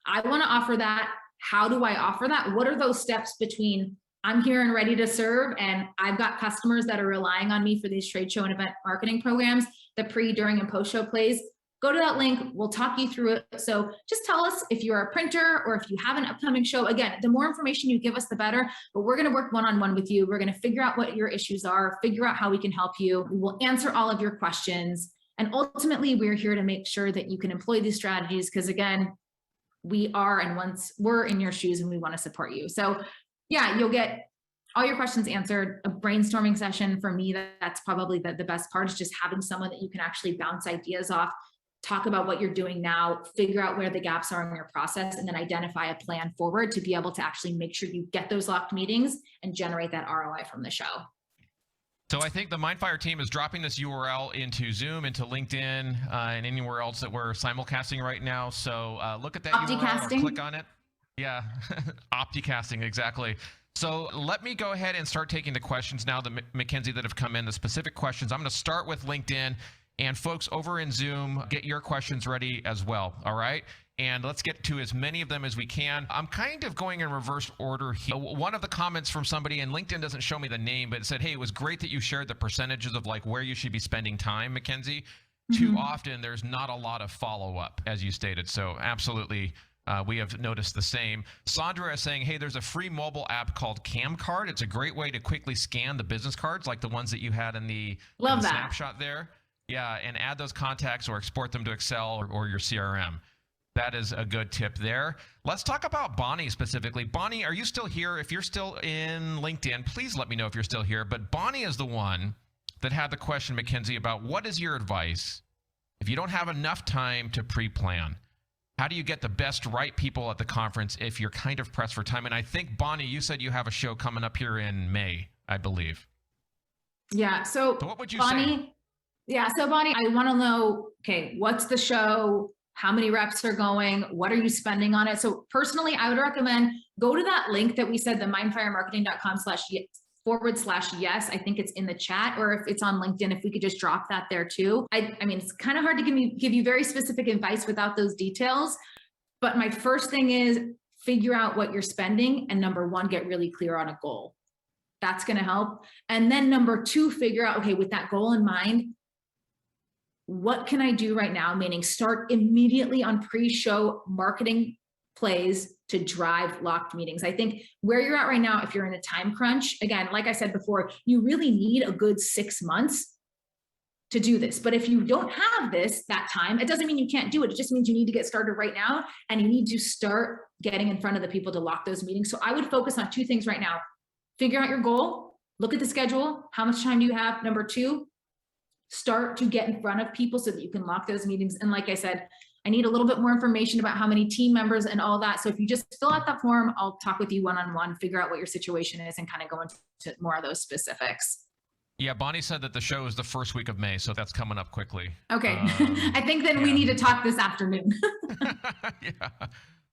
I want to offer that. How do I offer that? What are those steps between I'm here and ready to serve, and I've got customers that are relying on me for these trade show and event marketing programs, the pre, during, and post show plays? Go to that link. We'll talk you through it. So just tell us if you're a printer or if you have an upcoming show. Again, the more information you give us, the better, but we're going to work one-on-one with you. We're going to figure out what your issues are, figure out how we can help you. We will answer all of your questions. And ultimately, we're here to make sure that you can employ these strategies because, again, we are, and once we're in your shoes and we want to support you. So yeah, you'll get all your questions answered. A brainstorming session for me, that's probably the best part, is just having someone that you can actually bounce ideas off, talk about what you're doing now, figure out where the gaps are in your process, and then identify a plan forward to be able to actually make sure you get those locked meetings and generate that ROI from the show. So I think the MindFire team is dropping this URL into Zoom, into LinkedIn, and anywhere else that we're simulcasting right now. So look at that URL or click on it. Yeah, OptiCasting, exactly. So let me go ahead and start taking the questions now, Mackenzie, that have come in, the specific questions. I'm going to start with LinkedIn. And folks over in Zoom, get your questions ready as well, all right? And let's get to as many of them as we can. I'm kind of going in reverse order here. One of the comments from somebody, and LinkedIn doesn't show me the name, but it said, hey, it was great that you shared the percentages of like where you should be spending time, Mackenzie. Too often, there's not a lot of follow-up, as you stated. So absolutely, we have noticed the same. Sandra is saying, hey, there's a free mobile app called CamCard. It's a great way to quickly scan the business cards, like the ones that you had in the snapshot there. Yeah, and add those contacts or export them to Excel or your CRM. That is a good tip there. Let's talk about Bonnie specifically. Bonnie, are you still here? If you're still in LinkedIn, please let me know if you're still here. But Bonnie is the one that had the question, Mackenzie, about what is your advice if you don't have enough time to pre-plan? How do you get the best right people at the conference if you're kind of pressed for time? And I think, Bonnie, you said you have a show coming up here in May, I believe. Yeah, so what would you Bonnie, say? Yeah, so Bonnie, I want to know, okay, what's the show? How many reps are going? What are you spending on it? So personally, I would recommend go to that link that we said, the mindfiremarketing.com/yes. I think it's in the chat, or if it's on LinkedIn, if we could just drop that there too. I mean, it's kind of hard to give you very specific advice without those details. But my first thing is figure out what you're spending. And number one, get really clear on a goal. That's going to help. And then number two, figure out, okay, with that goal in mind, what can I do right now? Meaning start immediately on pre-show marketing plays to drive locked meetings. I think where you're at right now, if you're in a time crunch, again, like I said before, you really need a good 6 months to do this. But if you don't have that time, it doesn't mean you can't do it. It just means you need to get started right now, and you need to start getting in front of the people to lock those meetings. So I would focus on two things right now. Figure out your goal, look at the schedule. How much time do you have? Number two, start to get in front of people so that you can lock those meetings. And like I said, I need a little bit more information about how many team members and all that. So if you just fill out that form, I'll talk with you one-on-one, figure out what your situation is, and kind of go into more of those specifics. Yeah, Bonnie said that the show is the first week of May, so that's coming up quickly. Okay. I think then we need to talk this afternoon. Yeah.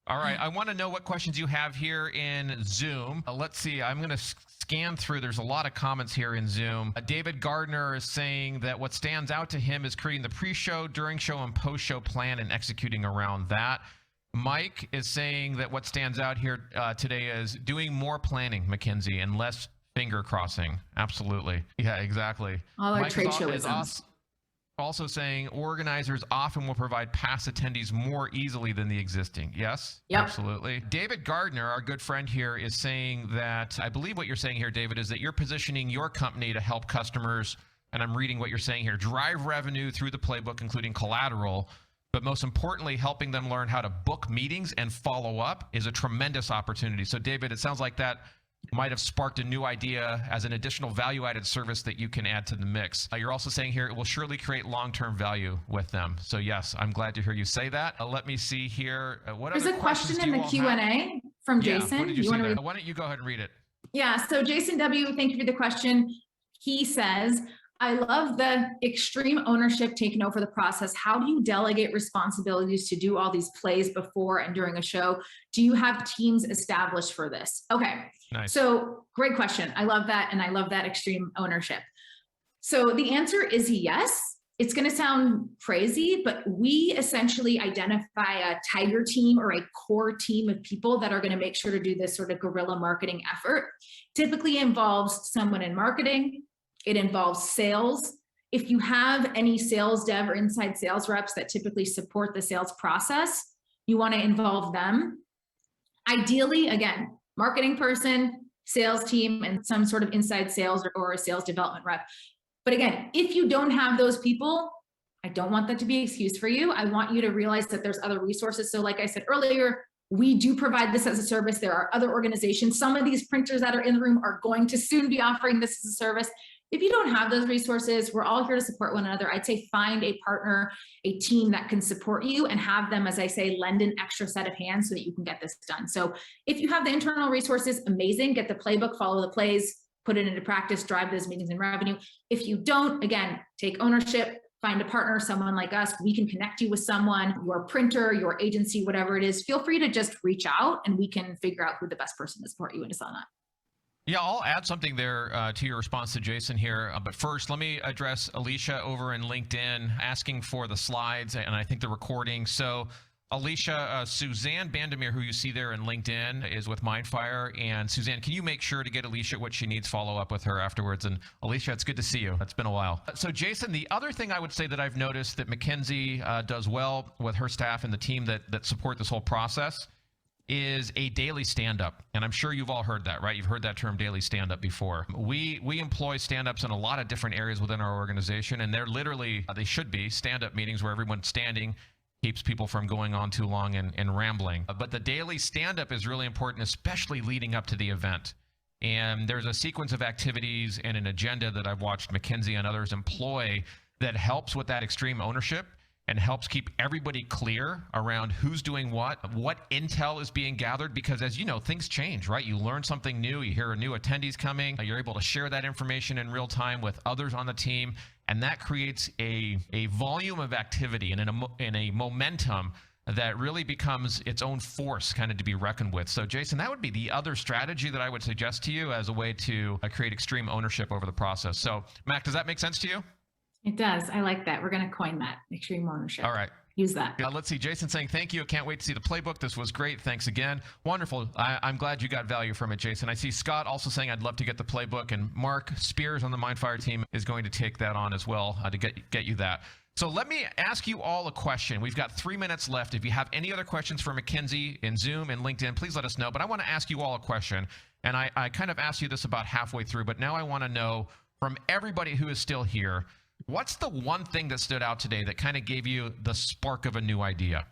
All right. I want to know what questions you have here in Zoom. Let's see. I'm going to scan through. There's a lot of comments here in Zoom. David Gardner is saying that what stands out to him is creating the pre-show, during show, and post-show plan and executing around that. Mike is saying that what stands out here today is doing more planning, Mackenzie, and less finger crossing. Absolutely. Yeah, exactly. All our Mike trade show is also saying organizers often will provide past attendees more easily than the existing. Yes? Yep. Absolutely. David Gardner, our good friend here, is saying that, I believe what you're saying here, David, is that you're positioning your company to help customers, and I'm reading what you're saying here, drive revenue through the playbook, including collateral, but most importantly, helping them learn how to book meetings and follow up is a tremendous opportunity. So David, it sounds like that might have sparked a new idea as an additional value-added service that you can add to the mix. You're also saying here it will surely create long-term value with them. So yes, I'm glad to hear you say that. Let me see here. There's a question in the Q&A from Jason. What did you see there? Why don't you go ahead and read it? Yeah, so Jason W., thank you for the question. He says, I love the extreme ownership taken over the process. How do you delegate responsibilities to do all these plays before and during a show? Do you have teams established for this? Okay. Nice. So great question. I love that. And I love that extreme ownership. So the answer is yes. It's going to sound crazy, but we essentially identify a tiger team or a core team of people that are going to make sure to do this sort of guerrilla marketing effort. Typically involves someone in marketing. It involves sales. If you have any sales dev or inside sales reps that typically support the sales process, you want to involve them. Ideally, again, marketing person, sales team, and some sort of inside sales or a sales development rep. But again, if you don't have those people, I don't want that to be an excuse for you. I want you to realize that there's other resources. So like I said earlier, we do provide this as a service. There are other organizations. Some of these printers that are in the room are going to soon be offering this as a service. If you don't have those resources, we're all here to support one another. I'd say find a partner, a team that can support you and have them, as I say, lend an extra set of hands so that you can get this done. So if you have the internal resources, amazing, get the playbook, follow the plays, put it into practice, drive those meetings and revenue. If you don't, again, take ownership, find a partner, someone like us. We can connect you with someone, your printer, your agency, whatever it is. Feel free to just reach out and we can figure out who the best person to support you in is on that. Yeah, I'll add something there to your response to Jason here. But first, let me address Alicia over in LinkedIn asking for the slides and I think the recording. So Alicia, Suzanne Bandemir, who you see there in LinkedIn, is with MindFire. And Suzanne, can you make sure to get Alicia what she needs, follow up with her afterwards? And Alicia, it's good to see you. It's been a while. So Jason, the other thing I would say that I've noticed that Mackenzie does well with her staff and the team that support this whole process is a daily stand-up. And I'm sure you've all heard that, right? You've heard that term daily stand-up before. We employ stand-ups in a lot of different areas within our organization, and they're literally, they should be stand-up meetings where everyone's standing, keeps people from going on too long and rambling. But the daily stand-up is really important, especially leading up to the event. And there's a sequence of activities and an agenda that I've watched Mackenzie and others employ that helps with that extreme ownership and helps keep everybody clear around who's doing what intel is being gathered, because as you know, things change, right? You learn something new, you hear a new attendee's coming, you're able to share that information in real time with others on the team, and that creates a volume of activity and a momentum that really becomes its own force kind of to be reckoned with. So Jason, that would be the other strategy that I would suggest to you as a way to create extreme ownership over the process. So Mac, does that make sense to you? It does. I like that. We're going to coin that, extreme ownership. All right. Use that. Let's see. Jason saying, thank you. I can't wait to see the playbook. This was great. Thanks again. Wonderful. I'm glad you got value from it, Jason. I see Scott also saying, I'd love to get the playbook. And Mark Spears on the MindFire team is going to take that on as well to get you that. So let me ask you all a question. We've got 3 minutes left. If you have any other questions for Mackenzie in Zoom and LinkedIn, please let us know. But I want to ask you all a question. And I kind of asked you this about halfway through, but now I want to know from everybody who is still here, what's the one thing that stood out today that kind of gave you the spark of a new idea?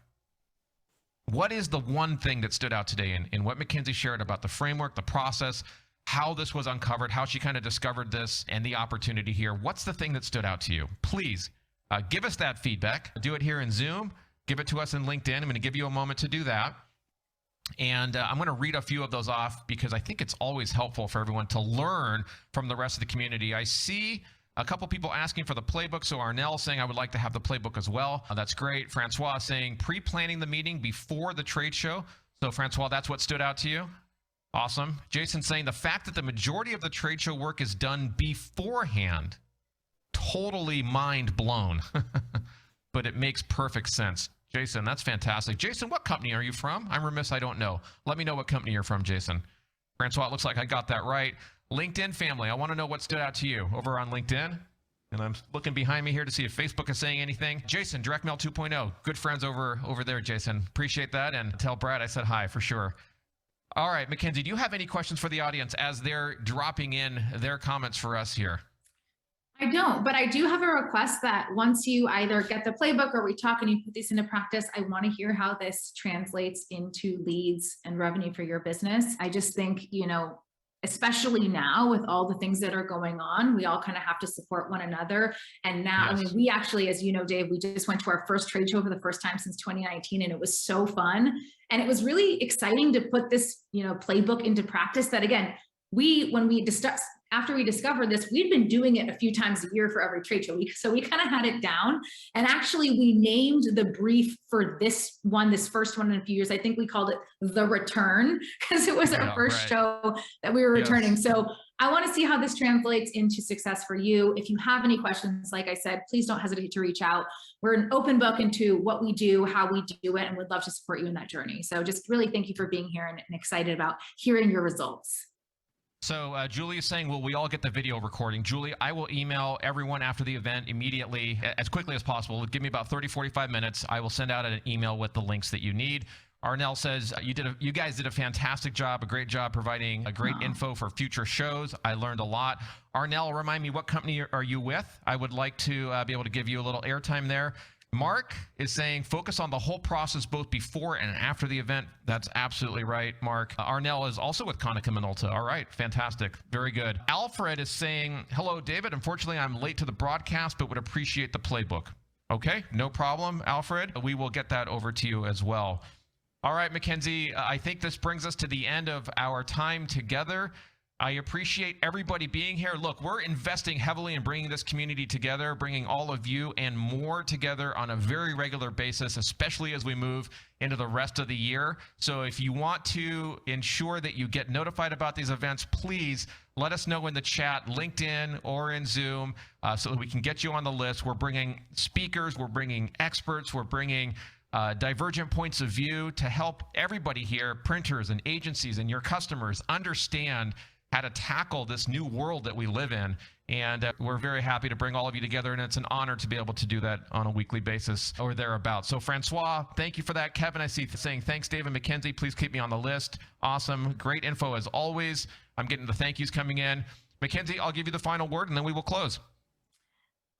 What is the one thing that stood out today in what Mackenzie shared about the framework, the process, how this was uncovered, how she kind of discovered this and the opportunity here? What's the thing that stood out to you? Please give us that feedback. Do it here in Zoom. Give it to us in LinkedIn. I'm going to give you a moment to do that. And I'm going to read a few of those off because I think it's always helpful for everyone to learn from the rest of the community. I see a couple people asking for the playbook. So Arnell saying, I would like to have the playbook as well. That's great. Francois saying, pre-planning the meeting before the trade show. So Francois, that's what stood out to you? Awesome. Jason saying, the fact that the majority of the trade show work is done beforehand. Totally mind blown. But it makes perfect sense. Jason, that's fantastic. Jason, what company are you from? I'm remiss, I don't know. Let me know what company you're from, Jason. Francois, it looks like I got that right. LinkedIn family, I want to know what stood out to you over on LinkedIn. And I'm looking behind me here to see if Facebook is saying anything. Jason, Direct Mail 2.0. Good friends over there, Jason. Appreciate that. And tell Brad I said hi for sure. All right, Mackenzie, do you have any questions for the audience as they're dropping in their comments for us here? I don't, but I do have a request that once you either get the playbook or we talk and you put these into practice, I want to hear how this translates into leads and revenue for your business. I just think, you know, especially now with all the things that are going on, we all kind of have to support one another. And now, yes. I mean, we actually, as you know, Dave, we just went to our first trade show for the first time since 2019, and it was so fun. And it was really exciting to put this, you know, playbook into practice that, again, after we discovered this, we'd been doing it a few times a year for every trade show. So we kind of had it down. And actually we named the brief for this first one in a few years. I think we called it The Return because it was our first show that we were returning. Yes. So I want to see how this translates into success for you. If you have any questions, like I said, please don't hesitate to reach out. We're an open book into what we do, how we do it, and we'd love to support you in that journey. So just really thank you for being here and excited about hearing your results. So Julie is saying, will we all get the video recording? Julie, I will email everyone after the event immediately, as quickly as possible. Give me about 30, 45 minutes. I will send out an email with the links that you need. Arnell says, you guys did a fantastic job, a great job providing a great info for future shows. I learned a lot. Arnell, remind me, what company are you with? I would like to be able to give you a little airtime there. Mark is saying focus on the whole process both before and after the event. That's absolutely right, Mark. Arnell is also with Konica Minolta. All right, fantastic. Very good. Alfred is saying, hello, David. Unfortunately, I'm late to the broadcast, but would appreciate the playbook. Okay, no problem, Alfred. We will get that over to you as well. All right, Mackenzie, I think this brings us to the end of our time together. I appreciate everybody being here. Look, we're investing heavily in bringing this community together, bringing all of you and more together on a very regular basis, especially as we move into the rest of the year. So if you want to ensure that you get notified about these events, please let us know in the chat, LinkedIn or in Zoom, so that we can get you on the list. We're bringing speakers, we're bringing experts, we're bringing divergent points of view to help everybody here, printers and agencies and your customers, understand how to tackle this new world that we live in. And we're very happy to bring all of you together, and it's an honor to be able to do that on a weekly basis or thereabouts. So Francois, thank you for that. Kevin, I see saying, thanks, Dave and Mackenzie. Please keep me on the list. Awesome. Great info as always. I'm getting the thank yous coming in. Mackenzie, I'll give you the final word, and then we will close.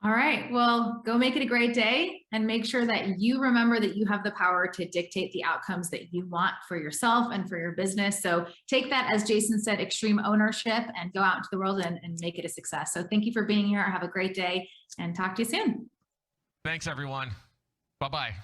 All right, well, go make it a great day and make sure that you remember that you have the power to dictate the outcomes that you want for yourself and for your business. So take that, as Jason said, extreme ownership, and go out into the world and make it a success. So thank you for being here. Have a great day and talk to you soon. Thanks, everyone. Bye-bye.